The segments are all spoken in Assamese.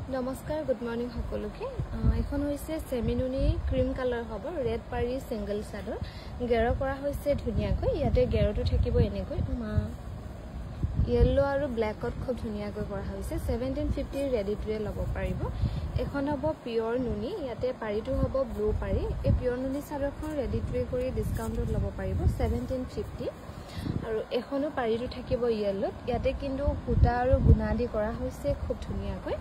নমস্কাৰ গুড মৰ্নিং সকলোকে এখন হৈছে সেমিনুনি ক্ৰীম কালাৰ হ'ব ৰেড পাৰি সিঙ্গল চাদৰ গেৰ কৰা হৈছে ধুনিয়াকৈ ইয়াতে গেৰটো থাকিব এনেকৈ ইয়েলো আৰু ব্ল্যাকত খুব ধুনিয়াকৈ কৰা হৈছে 1750 ৰেডি টু ল'ব পাৰিব এখন হ'ব পিওৰ নুনি ইয়াতে পাৰিটো হ'ব ব্লু পাৰি এই পিওৰ নুনি চাদৰখন ৰেডি টু কৰি ডিসকাউন্টত ল'ব পাৰিব 1750 আৰু এখনো পাৰিটো থাকিব ইয়েলো ইয়াতে কিন্তু ফুটা আৰু গুণা দি কৰা হৈছে খুব ধুনিয়াকৈ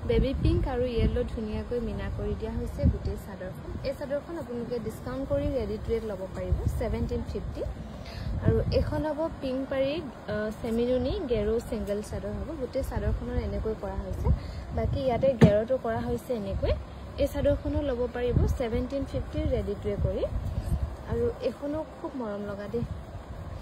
বেবি পিংক আৰু ইয়েলো ধুনিয়াকৈ মিনা কৰি দিয়া হৈছে গুটি চাদৰখন এই চাদৰখন আপোনালোকে ডিসকাউন্ট কৰি ৰেডি টু ল'ব পাৰিব 1750 আৰু এখন হ'ব পিংক পাৰি সেমিনুনি গেৰো সিঙ্গল চাদৰ হ'ব গুটি চাদৰখনৰ এনেকৈ কৰা হৈছে বাকি ইয়াতে গেৰটো কৰা হৈছে এনেকৈ এই চাদৰখনো ল'ব পাৰিব 1750 ৰেডি টু কৰি আৰু এখনো খুব মৰম লগা দে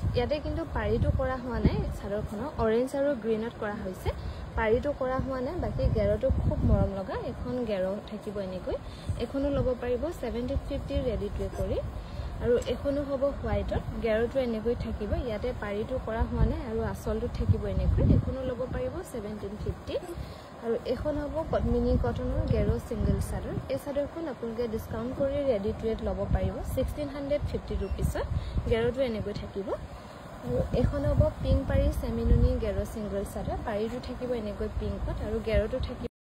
ইয়াতে কিন্তু পাৰিটো কৰা হোৱা নাই চাদৰখনৰ অৰেঞ্জ আৰু গ্ৰীনত কৰা হৈছে পাৰিটো কৰা হোৱা নাই বাকি গেৰটো খুব মৰম লগা এখন গেৰ থাকিব এনেকৈ এখনো ল'ব পাৰিব 1750 ৰেডি টু কৰি আৰু এখনো হ'ব হোৱাইটত গেৰটো এনেকৈ থাকিব ইয়াতে পাৰিটো কৰা হোৱা নাই আৰু আসলটো থাকিব এনেকৈ এখনো ল'ব পাৰিব 1750 আৰু এখন হ'ব মিনি কটনৰ গেৰো সিঙ্গল চাদৰ এই চাদৰখন আপোনালোকে ডিসকাউন্ট কৰি ৰেডি টু ল'ব পাৰিব 1650 रुपीसত গেৰটো এনেকৈ থাকিব আৰু এখন হ'ব পিংক পাৰি সেমিনুনি গেৰো সিঙ্গল চাদৰ পাৰিটো থাকিব এনেকৈ পিংকত আৰু গেৰটো থাকিব